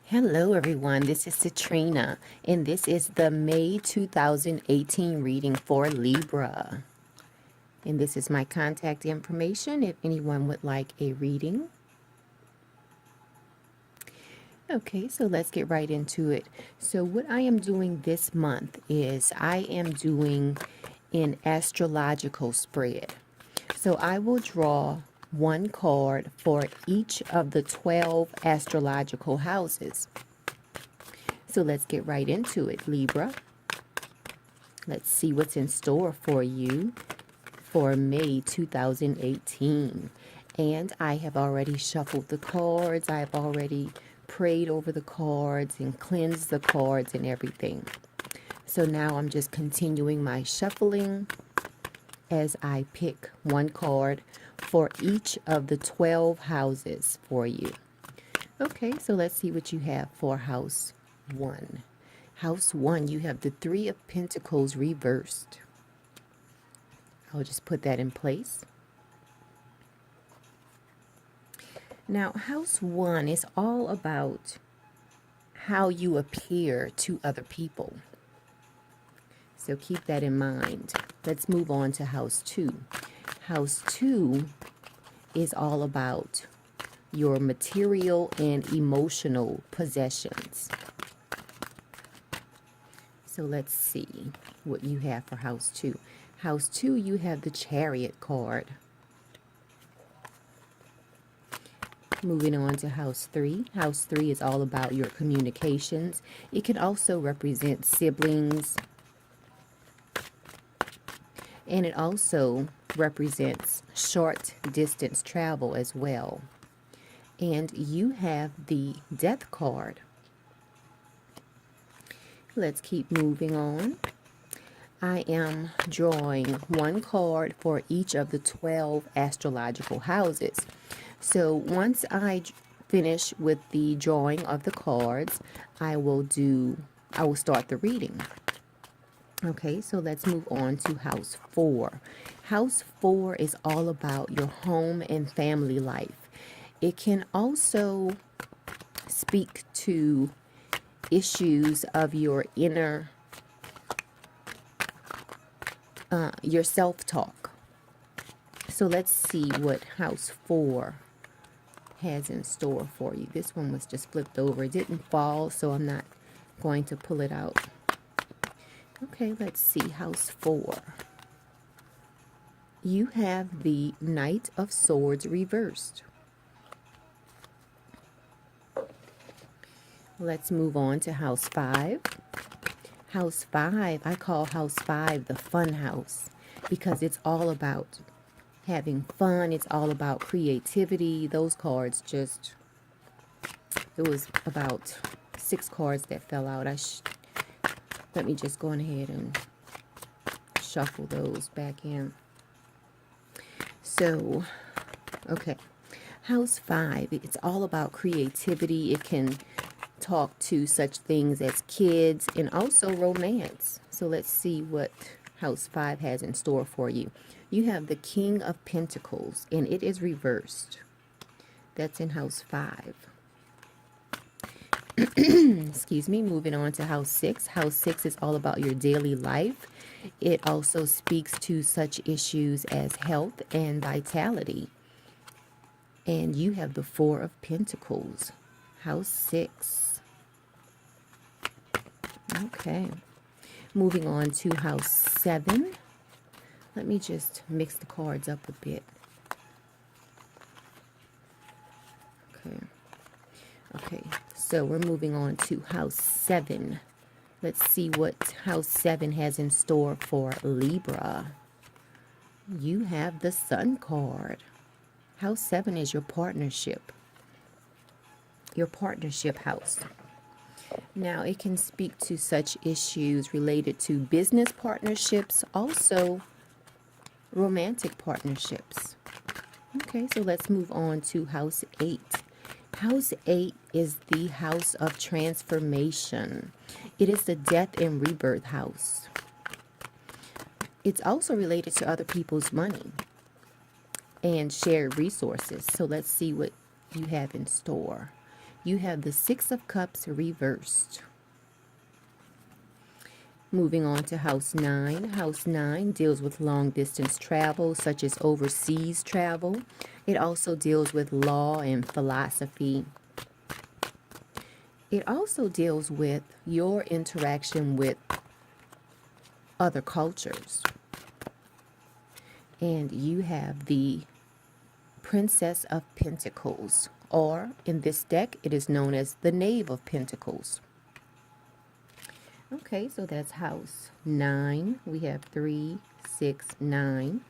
Hello everyone, this is Citrina, and this is the May 2018 reading for Libra. And this is my contact information if anyone would like a reading. Okay, so let's get right into it. So what I am doing this month is I am doing an astrological spread. So I will draw one card for each of the 12 astrological houses. So let's get right into it, Libra. Let's see what's in store for you for May 2018. And I have already shuffled the cards. I have already prayed over the cards and cleansed the cards and everything. So now I'm just continuing my shuffling as I pick one card for each of the 12 houses for you. Okay, so let's see what you have for house 1. House 1, you have the 3 of Pentacles reversed. I'll just put that in place. Now, house 1 is all about how you appear to other people. So keep that in mind. Let's move on to house 2. House 2 is all about your material and emotional possessions. So let's see what you have for house 2. House 2, you have the Chariot card. Moving on to house 3. House 3 is all about your communications. It can also represent siblings. And it also represents short distance travel as well. And you have the Death card. Let's keep moving on. I am drawing one card for each of the 12 astrological houses. So once I finish with the drawing of the cards, I will start the reading. Okay, so let's move on to house 4. House 4 is all about your home and family life. It can also speak to issues of your inner, your self-talk. So let's see what house 4 has in store for you. This one was just flipped over. It didn't fall, so I'm not going to pull it out. Okay, let's see house 4. You have the Knight of Swords reversed. Let's move on to house 5. House 5, I call house 5 the fun house because it's all about having fun. It's all about creativity. Those cards just, it was about 6 cards that fell out. Let me just go ahead and shuffle those back in. So, okay. House 5, it's all about creativity. It can talk to such things as kids and also romance. So let's see what house 5 has in store for you. You have the King of Pentacles, and it is reversed. That's in house 5. Excuse me. Moving on to house 6. House 6 is all about your daily life. It also speaks to such issues as health and vitality. And you have the 4 of Pentacles. House 6. Okay. Moving on to house 7. Let me just mix the cards up a bit. Okay, so we're moving on to house 7. Let's see what house 7 has in store for Libra. You have the Sun card. House 7 is your partnership house. Now, it can speak to such issues related to business partnerships, also romantic partnerships. Okay, so let's move on to house 8. House 8 is the house of transformation. It is the death and rebirth house. It's also related to other people's money and shared resources. So let's see what you have in store. you have the Six of Cups reversed. Moving on to House 9. House 9 deals with long distance travel, such as overseas travel. It also deals with law and philosophy. It also deals with your interaction with other cultures. And you have the Princess of Pentacles, or in this deck, it is known as the Knave of Pentacles. Okay, so that's House 9. We have 3, 6, 9.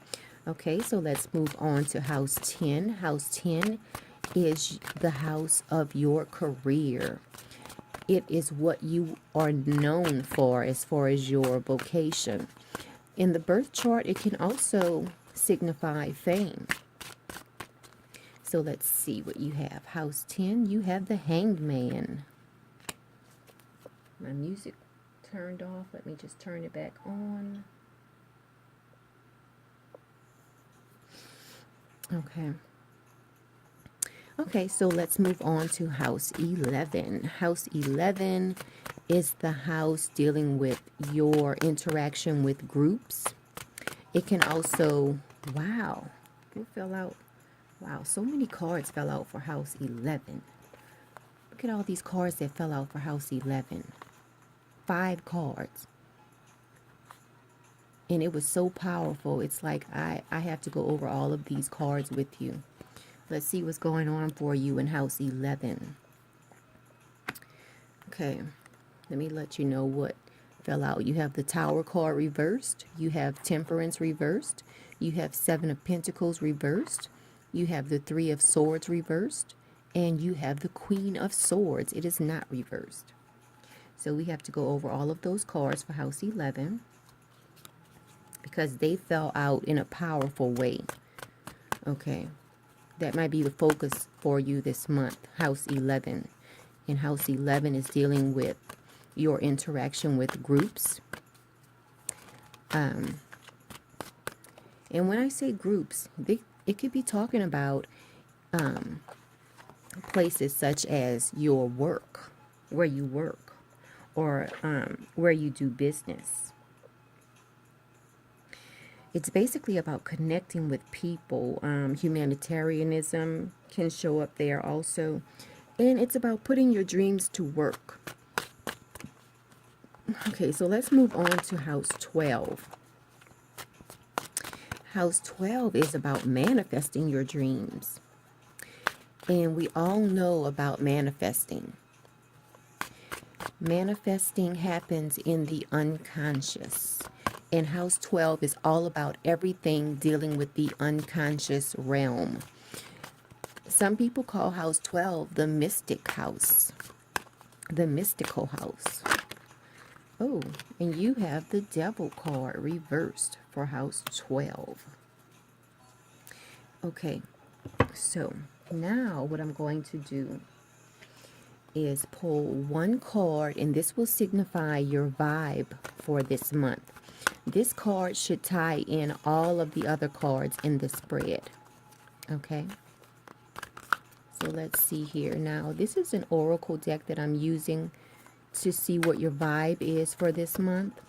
Okay, so let's move on to House 10. House 10 is the house of your career. It is what you are known for as far as your vocation. In the birth chart, it can also signify fame. So let's see what you have. House 10, you have the Hanged Man. My music turned off. Let me just turn it back on. Okay. Okay, so let's move on to House 11. House 11 is the house dealing with your interaction with groups. It can also, wow, who fell out? Wow, so many cards fell out for House 11. Look at all these cards that fell out for House 11. 5 cards. And it was so powerful. It's like I have to go over all of these cards with you. Let's see what's going on for you in House 11. Okay, let me let you know what fell out. You have the Tower card reversed. You have Temperance reversed. You have 7 of Pentacles reversed. You have the 3 of Swords reversed. And you have the Queen of Swords. It is not reversed. So we have to go over all of those cards for House 11 because they fell out in a powerful way. Okay, that might be the focus for you this month, House 11. And House 11 is dealing with your interaction with groups. And when I say groups, it could be talking about places such as your work, where you work, or where you do business. It's basically about connecting with people. Humanitarianism can show up there also. And it's about putting your dreams to work. Okay, so let's move on to House 12. House 12 is about manifesting your dreams. And we all know about manifesting. Manifesting happens in the unconscious. And House 12 is all about everything dealing with the unconscious realm. Some people call House 12 the mystic house, the mystical house. Oh, and you have the Devil card reversed for House 12. Okay, so now what I'm going to do is pull one card, and this will signify your vibe for this month. This card should tie in all of the other cards in the spread. Okay, so let's see here. Now, this is an oracle deck that I'm using to see what your vibe is for this month.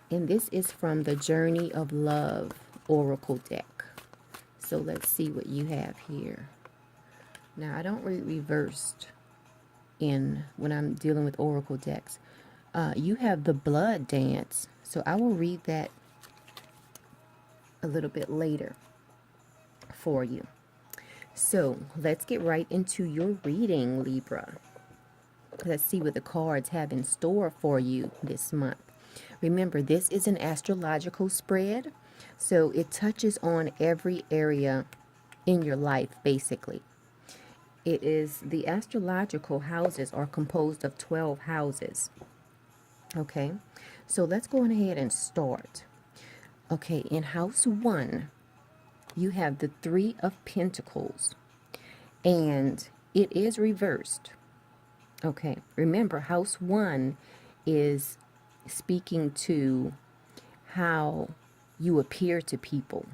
And this is from the Journey of Love oracle deck. So let's see what you have here. Now, I don't read reversed in when I'm dealing with oracle decks. You have the Blood Dance. So I will read that a little bit later for you. So let's get right into your reading, Libra. Let's see what the cards have in store for you this month. Remember, this is an astrological spread, so it touches on every area in your life, basically. It is the astrological houses are composed of 12 houses. Okay, so let's go ahead and start. Okay, in House 1, you have the 3 of Pentacles, and it is reversed. Okay, remember, House 1 is speaking to how you appear to people.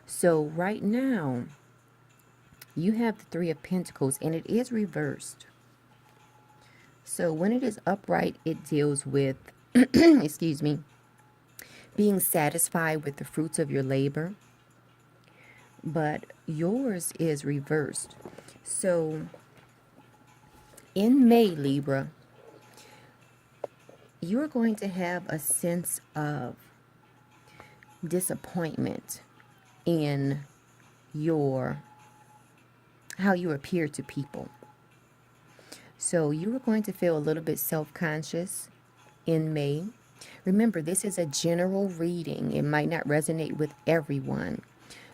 So right now, You have the Three of Pentacles, and it is reversed. So when it is upright, it deals with, excuse me, being satisfied with the fruits of your labor. But yours is reversed. So in May, Libra, you're going to have a sense of disappointment in your how you appear to people. So you are going to feel a little bit self-conscious in May. Remember, this is a general reading. It might not resonate with everyone.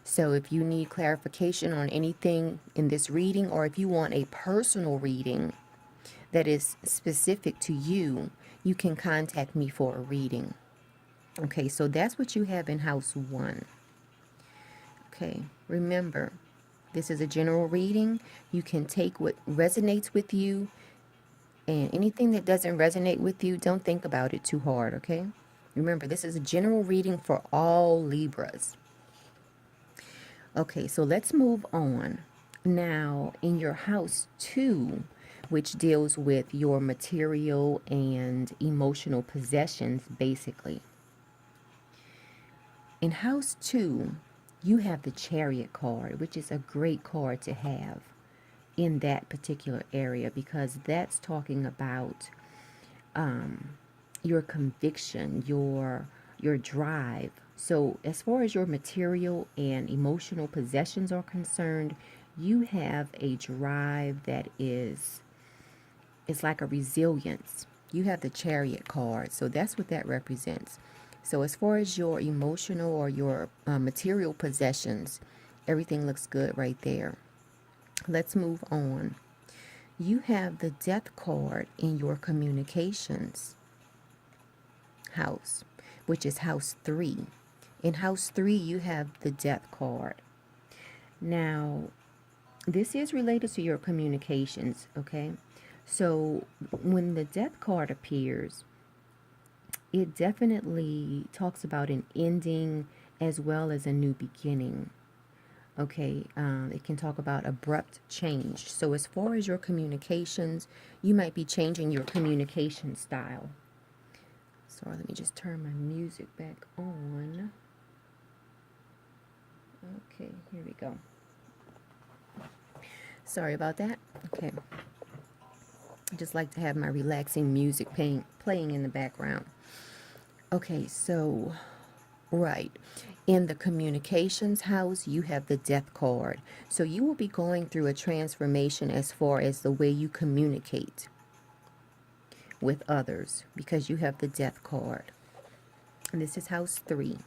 So if you need clarification on anything in this reading, or if you want a personal reading that is specific to you, you can contact me for a reading. Okay, so that's what you have in house 1. Okay, remember, this is a general reading. You can take what resonates with you, and anything that doesn't resonate with you, don't think about it too hard, okay? Remember, this is a general reading for all Libras. Okay, so let's move on. Now, in your house 2, which deals with your material and emotional possessions, basically. In house 2, you have the Chariot card, which is a great card to have in that particular area, because that's talking about your conviction, your drive. So as far as your material and emotional possessions are concerned, you have a drive that is, it's like a resilience. You have the Chariot card, so that's what that represents. So as far as your emotional or your material possessions, everything looks good right there. Let's move on. You have the Death card in your communications house, which is house 3. In house 3, you have the Death card. Now, this is related to your communications, okay? So when the Death card appears, it definitely talks about an ending as well as a new beginning. Okay, it can talk about abrupt change. So as far as your communications, you might be changing your communication style. So let me just turn my music back on. Okay, here we go. Sorry about that. Okay. I just like to have my relaxing music playing in the background. Okay, so, right. In the communications house, you have the Death card. So you will be going through a transformation as far as the way you communicate with others, because you have the Death card. And this is house 3.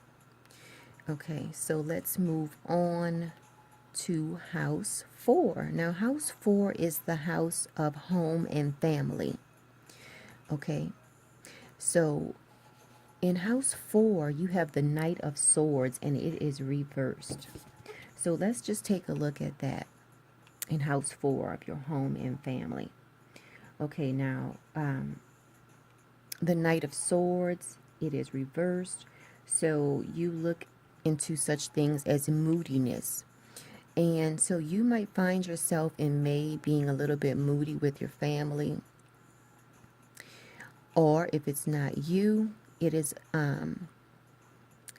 Okay, so let's move on to house 4. Now, house 4 is the house of home and family. Okay, so in house 4, you have the Knight of Swords, and it is reversed. So let's just take a look at that in house 4 of your home and family. Okay, now, the Knight of Swords, it is reversed. So you look into such things as moodiness. And so you might find yourself in May being a little bit moody with your family. Or if it's not you, it is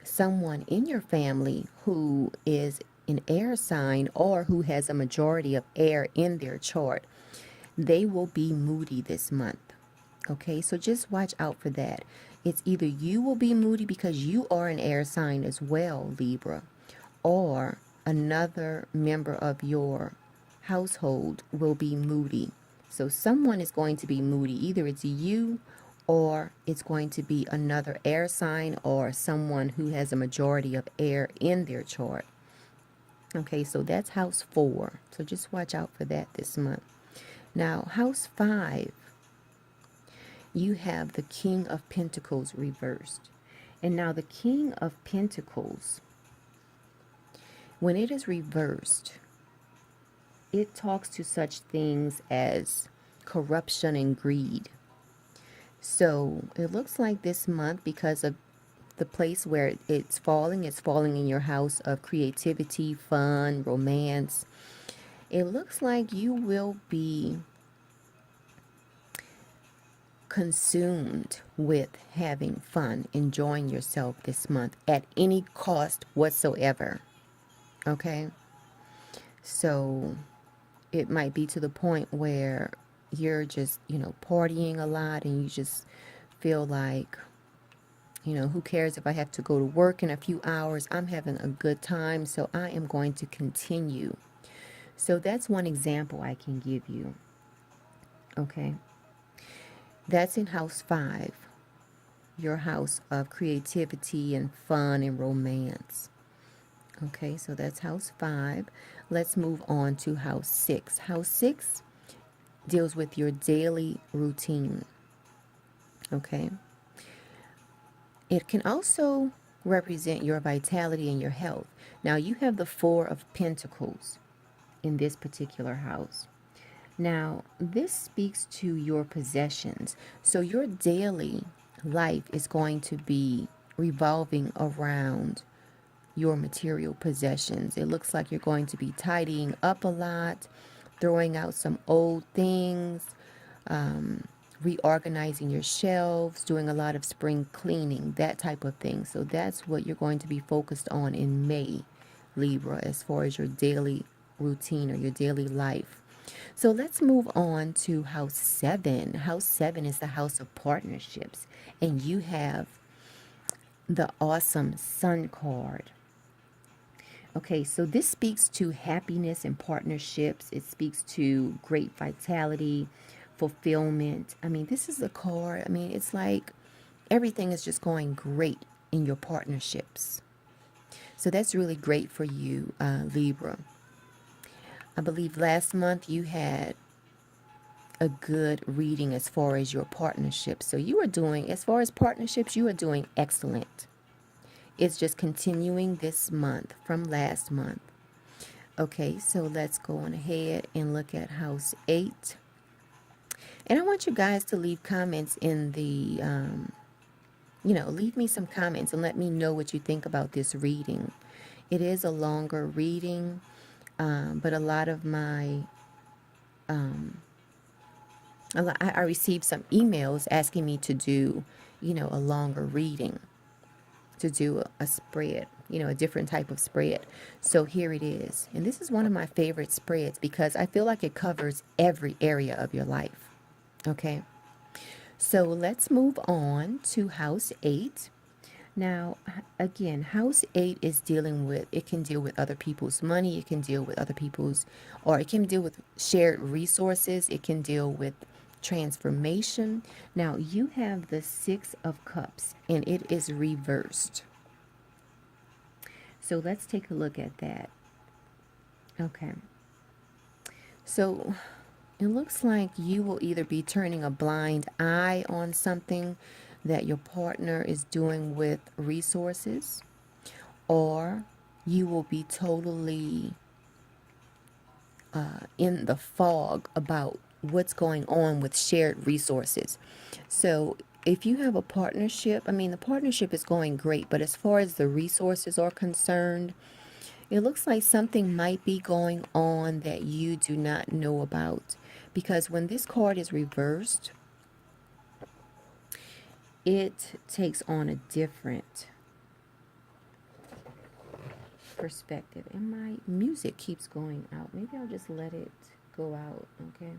someone in your family who is an air sign or who has a majority of air in their chart. They will be moody this month. Okay, so just watch out for that. It's either you will be moody because you are an air sign as well, Libra, or another member of your household will be moody. So someone is going to be moody. Either it's you or it's going to be another air sign or someone who has a majority of air in their chart. Okay, so that's house 4. So just watch out for that this month. Now, house 5, you have the King of Pentacles reversed. And now the King of Pentacles, when it is reversed, it talks to such things as corruption and greed. So it looks like this month, because of the place where it's falling in your house of creativity, fun, romance. It looks like you will be consumed with having fun, enjoying yourself this month at any cost whatsoever. Okay? So it might be to the point where you're just, partying a lot and you just feel like, who cares if I have to go to work in a few hours? I'm having a good time, so I am going to continue. So that's one example I can give you. Okay? That's in house 5, your house of creativity and fun and romance. Okay, so that's house 5. Let's move on to house 6. House 6 deals with your daily routine. Okay, it can also represent your vitality and your health. Now, you have the 4 of Pentacles in this particular house. Now, this speaks to your possessions. So, your daily life is going to be revolving around your material possessions. It looks like you're going to be tidying up a lot, throwing out some old things, reorganizing your shelves, doing a lot of spring cleaning, that type of thing. So that's what you're going to be focused on in May, Libra, as far as your daily routine or your daily life. So let's move on to house 7. House 7 is the house of partnerships, and you have the awesome Sun card. Okay, so this speaks to happiness and partnerships. It speaks to great vitality, fulfillment. I mean, this is a card. I mean, it's like everything is just going great in your partnerships. So that's really great for you, Libra. I believe last month you had a good reading as far as your partnerships. So you are doing, as far as partnerships, you are doing excellent. It's just continuing this month from last month. Okay, so let's go on ahead and look at house 8. And I want you guys to leave comments in the, leave me some comments and let me know what you think about this reading. It is a longer reading, but a lot of my, I received some emails asking me to do, a longer reading, to do a spread, a different type of spread. So here it is. And this is one of my favorite spreads because I feel like it covers every area of your life. Okay. So let's move on to house 8. Now, again, house 8 is dealing with, it can deal with other people's money. It can deal with other people's, or it can deal with shared resources. It can deal with transformation. Now, you have the 6 of Cups and it is reversed. So let's take a look at that. Okay. So it looks like you will either be turning a blind eye on something that your partner is doing with resources, or you will be totally in the fog about what's going on with shared resources. So if you have a partnership, I mean, the partnership is going great, but as far as the resources are concerned, it looks like something might be going on that you do not know about. Because when this card is reversed, it takes on a different perspective. And my music keeps going out. Maybe I'll just let it go out, okay?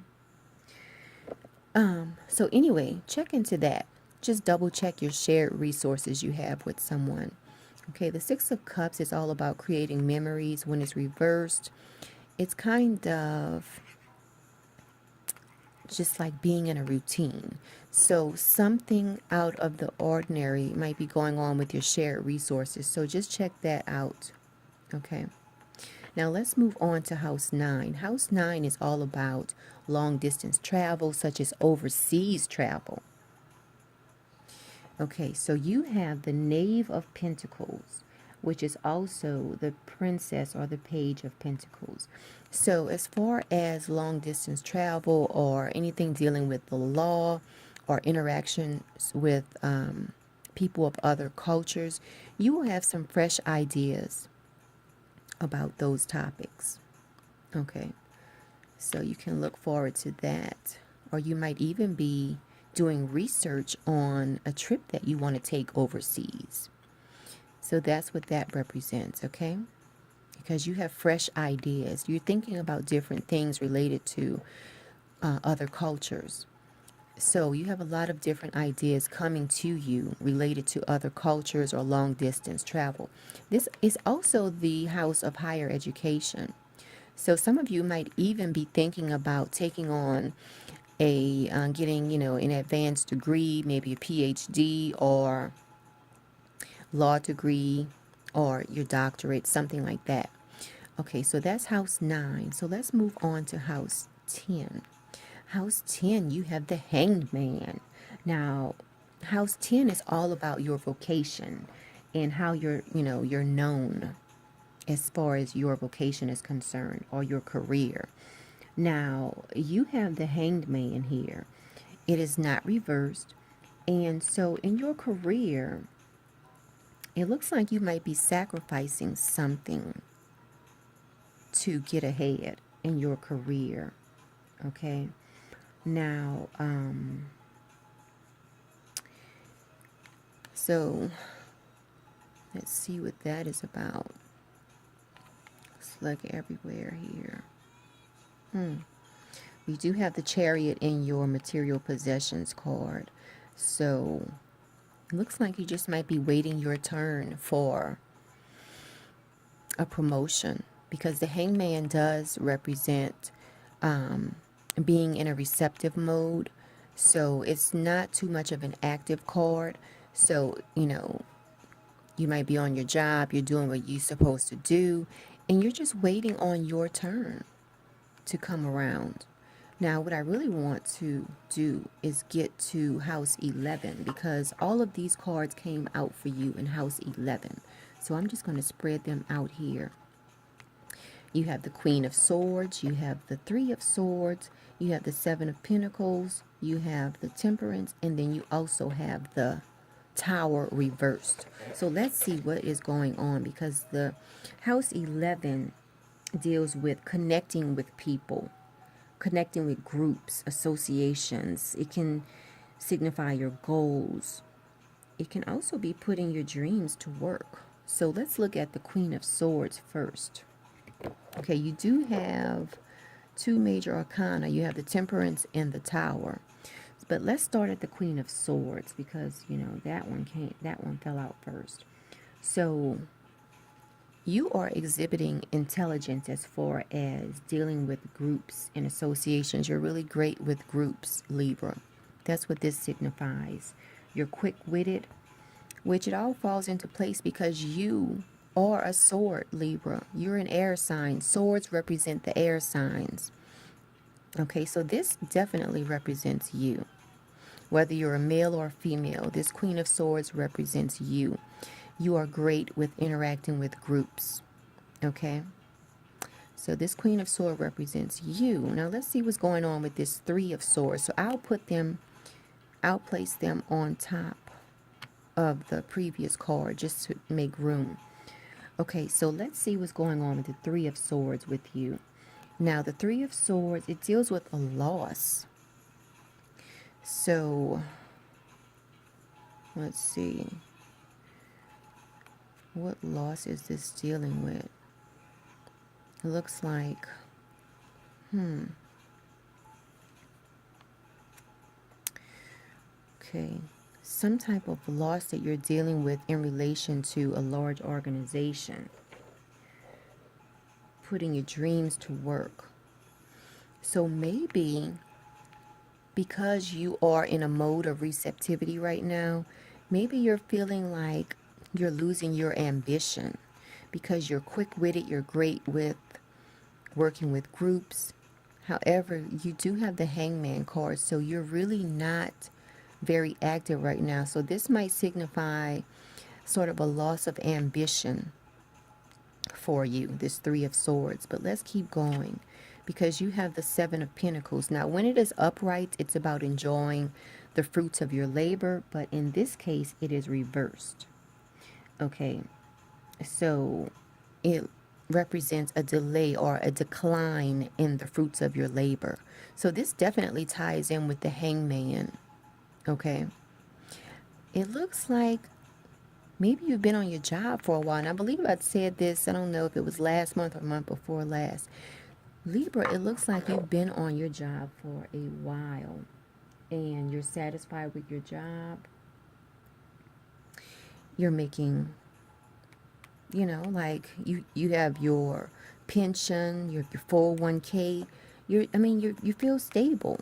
So anyway, check into that. Just double check your shared resources you have with someone. Okay, the 6 of Cups is all about creating memories. When it's reversed, it's kind of just like being in a routine. So something out of the ordinary might be going on with your shared resources. So just check that out. Okay. Now let's move on to house 9. House 9 is all about long distance travel, such as overseas travel. Okay, so you have the Knave of Pentacles, which is also the Princess or the Page of Pentacles. So as far as long distance travel or anything dealing with the law or interactions with people of other cultures, you will have some fresh ideas about those topics. Okay. So you can look forward to that. Or you might even be doing research on a trip that you want to take overseas. So that's what that represents, okay? Because you have fresh ideas. You're thinking about different things related to other cultures. So you have a lot of different ideas coming to you related to other cultures or long distance travel. This is also the house of higher education. So some of you might even be thinking about taking on getting, an advanced degree, maybe a PhD or law degree or your doctorate, something like that. Okay, so that's house 9. So let's move on to house 10. House 10, you have the Hanged Man. Now, house 10 is all about your vocation and how you're known as far as your vocation is concerned or your career. Now, you have the Hanged Man here. It is not reversed. And so in your career, it looks like you might be sacrificing something to get ahead in your career. Okay. Now, so let's see what that is about. Let's look everywhere here. You do have the Chariot in your material possessions card. So it looks like you just might be waiting your turn for a promotion, because the Hangman does represent being in a receptive mode. So it's not too much of an active card. So, you might be on your job, you're doing what you're supposed to do, and you're just waiting on your turn to come around. Now, what I really want to do is get to house 11, because all of these cards came out for you in house 11. So I'm just going to spread them out here. You have the Queen of Swords, you have the Three of Swords, you have the Seven of Pentacles, you have the Temperance, and then you also have the Tower reversed. So let's see what is going on, because the house 11 deals with connecting with people, connecting with groups, associations. It can signify your goals. It can also be putting your dreams to work. So let's look at the Queen of Swords first. Okay, you do have 2 major arcana. You have the Temperance and the Tower. But let's start at the Queen of Swords, because, that one fell out first. So you are exhibiting intelligence as far as dealing with groups and associations. You're really great with groups, Libra. That's what this signifies. You're quick-witted, which it all falls into place because you are a sword, Libra. You're an air sign. Swords represent the air signs. Okay, so this definitely represents you. Whether you're a male or a female, this Queen of Swords represents you. You are great with interacting with groups. Okay? So this Queen of Swords represents you. Now let's see what's going on with this Three of Swords. So I'll place them on top of the previous card just to make room. Okay, so let's see what's going on with the Three of Swords with you. Now the Three of Swords, it deals with a loss. So let's see. What loss is this dealing with? It looks like, okay, some type of loss that you're dealing with in relation to a large organization. Putting your dreams to work. So maybe because you are in a mode of receptivity right now, maybe you're feeling like you're losing your ambition, because you're quick-witted, you're great with working with groups. However, you do have the Hangman card, so you're really not very active right now. So this might signify sort of a loss of ambition for you, this Three of Swords. But let's keep going, because you have the Seven of Pentacles. Now, when it is upright, it's about enjoying the fruits of your labor, but in this case, it is reversed. Okay, so represents a delay or a decline in the fruits of your labor. So this definitely ties in with the hangman, okay? It looks like maybe you've been on your job for a while. And I believe I said this, I don't know if it was last month or month before last. Libra, it looks like you've been on your job for a while and you're satisfied with your job. You're making, like you have your pension, your 401k. You feel stable.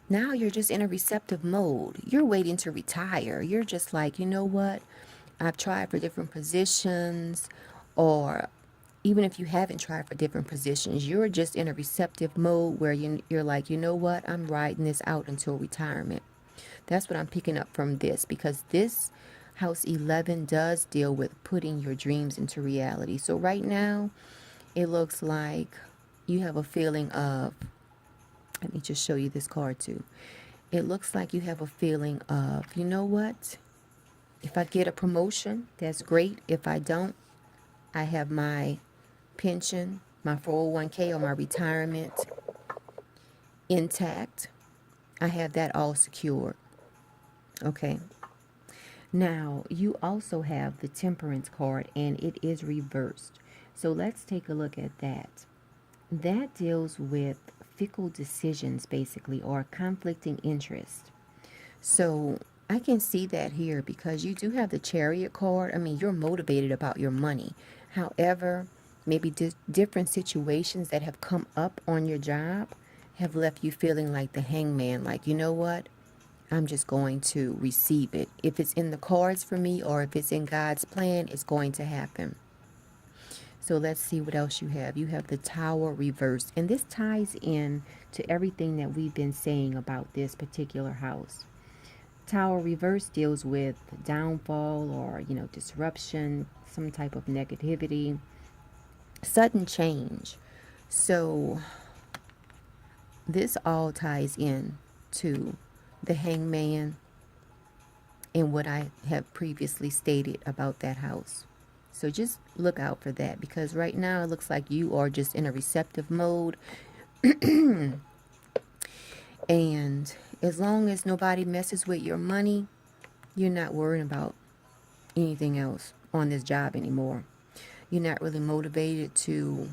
Now you're just in a receptive mode. You're waiting to retire. You're just like, you know what? I've tried for different positions, or even if you haven't tried for different positions, you're just in a receptive mode where you're like, you know what? I'm riding this out until retirement. That's what I'm picking up from this, because this house 11 does deal with putting your dreams into reality. So right now, it looks like you have a feeling of, let me just show you this card too. It looks like you have a feeling of, you know what? If I get a promotion, that's great. If I don't, I have my pension, my 401k, or my retirement intact. I have that all secured. Okay. Now, you also have the Temperance card, and it is reversed. So let's take a look at that. That deals with fickle decisions, basically, or conflicting interest. So I can see that here because you do have the Chariot card. I mean, you're motivated about your money. However, maybe different situations that have come up on your job have left you feeling like the hangman, like, you know what? I'm just going to receive it. If it's in the cards for me or if it's in God's plan, it's going to happen. So let's see what else you have. You have the Tower reversed. And this ties in to everything that we've been saying about this particular house. Tower reverse deals with downfall or, disruption, some type of negativity, sudden change. So this all ties in to the hangman and what I have previously stated about that house. So just look out for that, because right now it looks like you are just in a receptive mode. And as long as nobody messes with your money, you're not worrying about anything else on this job anymore. You're not really motivated to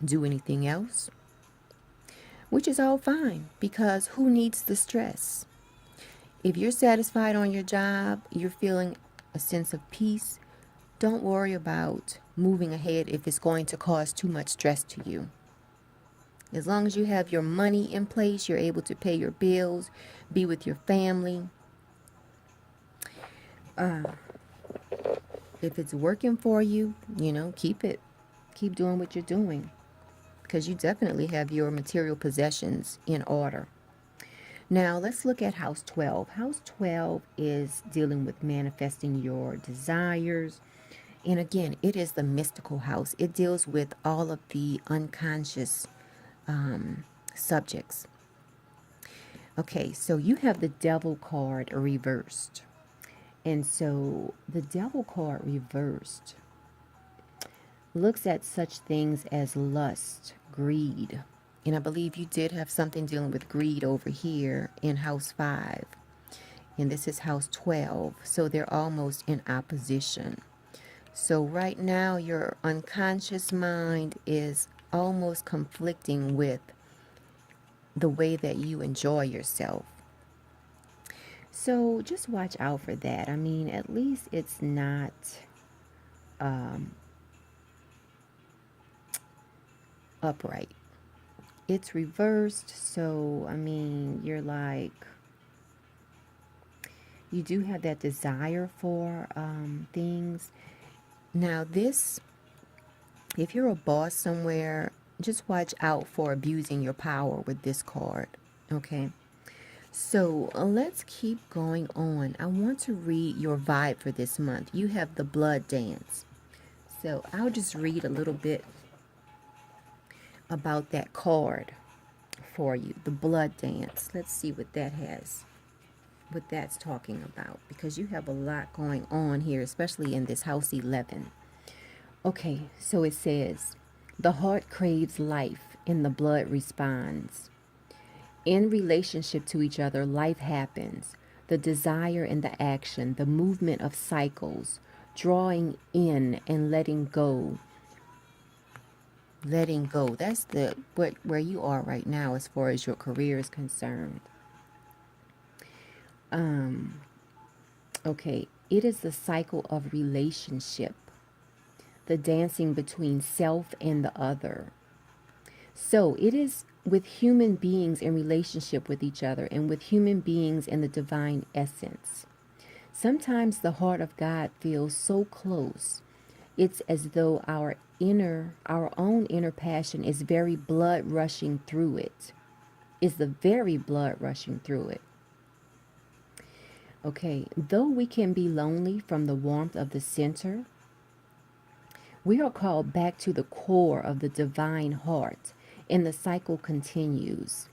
do anything else, which is all fine, because who needs the stress? If you're satisfied on your job, you're feeling a sense of peace, don't worry about moving ahead if it's going to cause too much stress to you. As long as you have your money in place, you're able to pay your bills, be with your family. If it's working for you, keep it. Keep doing what you're doing, because you definitely have your material possessions in order. Now, let's look at House 12. House 12 is dealing with manifesting your desires. And again, it is the mystical house. It deals with all of the unconscious subjects. Okay, so you have the Devil card reversed. And so the Devil card reversed looks at such things as lust, greed. And I believe you did have something dealing with greed over here in House 5. And this is House 12. So they're almost in opposition. So right now your unconscious mind is almost conflicting with the way that you enjoy yourself. So just watch out for that. I mean, at least it's not upright. It's reversed. So, I mean, you're like, you do have that desire for things. Now, this, if you're a boss somewhere, just watch out for abusing your power with this card. Okay. So let's keep going on. I want to read your vibe for this month. You have the Blood Dance. So I'll just read a little bit about that card for you. The Blood Dance. Let's see what that's talking about, because you have a lot going on here, especially in this House 11. Okay, so it says, the heart craves life and the blood responds. In relationship to each other, life happens. The desire and the action, the movement of cycles, drawing in and letting go. Letting go. That's the where you are right now as far as your career is concerned. Okay, it is the cycle of relationship, the dancing between self and the other. So it is with human beings in relationship with each other and with human beings in the divine essence. Sometimes the heart of God feels so close. It's as though our own inner passion is very blood rushing through it. Is the very blood rushing through it. Okay, though we can be lonely from the warmth of the center, we are called back to the core of the divine heart, and the cycle continues.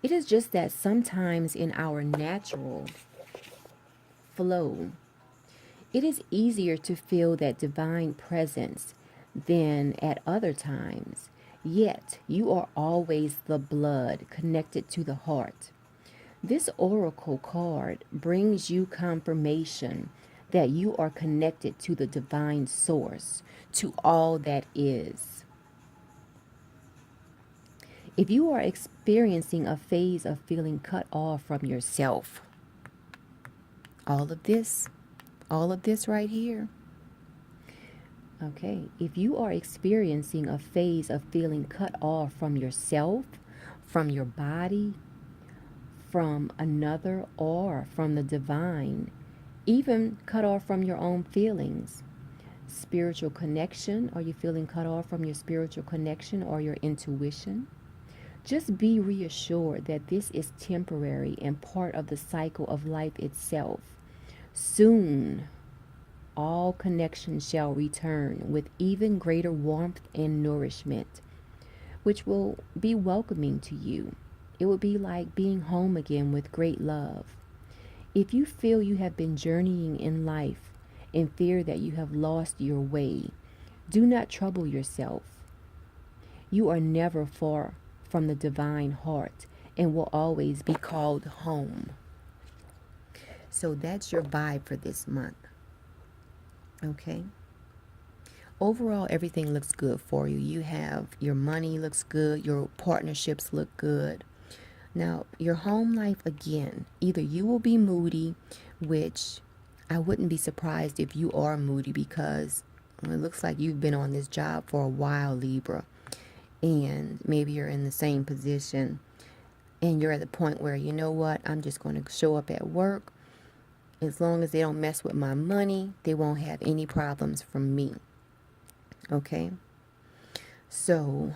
It is just that sometimes in our natural flow, it is easier to feel that divine presence than at other times. Yet, you are always the blood connected to the heart. This oracle card brings you confirmation that you are connected to the divine source, to all that is. If you are experiencing a phase of feeling cut off from yourself, all of this, all of this right here, okay, if you are experiencing a phase of feeling cut off from yourself, from your body, from another, or from the divine, even cut off from your own feelings, spiritual connection, are you feeling cut off from your spiritual connection or your intuition? Just be reassured that this is temporary and part of the cycle of life itself. Soon, all connections shall return with even greater warmth and nourishment, which will be welcoming to you. It will be like being home again with great love. If you feel you have been journeying in life and fear that you have lost your way, do not trouble yourself. You are never far from the divine heart and will always be called home. So that's your vibe for this month. Okay. Overall, everything looks good for you. You have your money looks good. Your partnerships look good. Now, your home life, again, either you will be moody, which I wouldn't be surprised if you are moody because it looks like you've been on this job for a while, Libra. And maybe you're in the same position and you're at the point where, you know what, I'm just going to show up at work. As long as they don't mess with my money, they won't have any problems from me. Okay? So,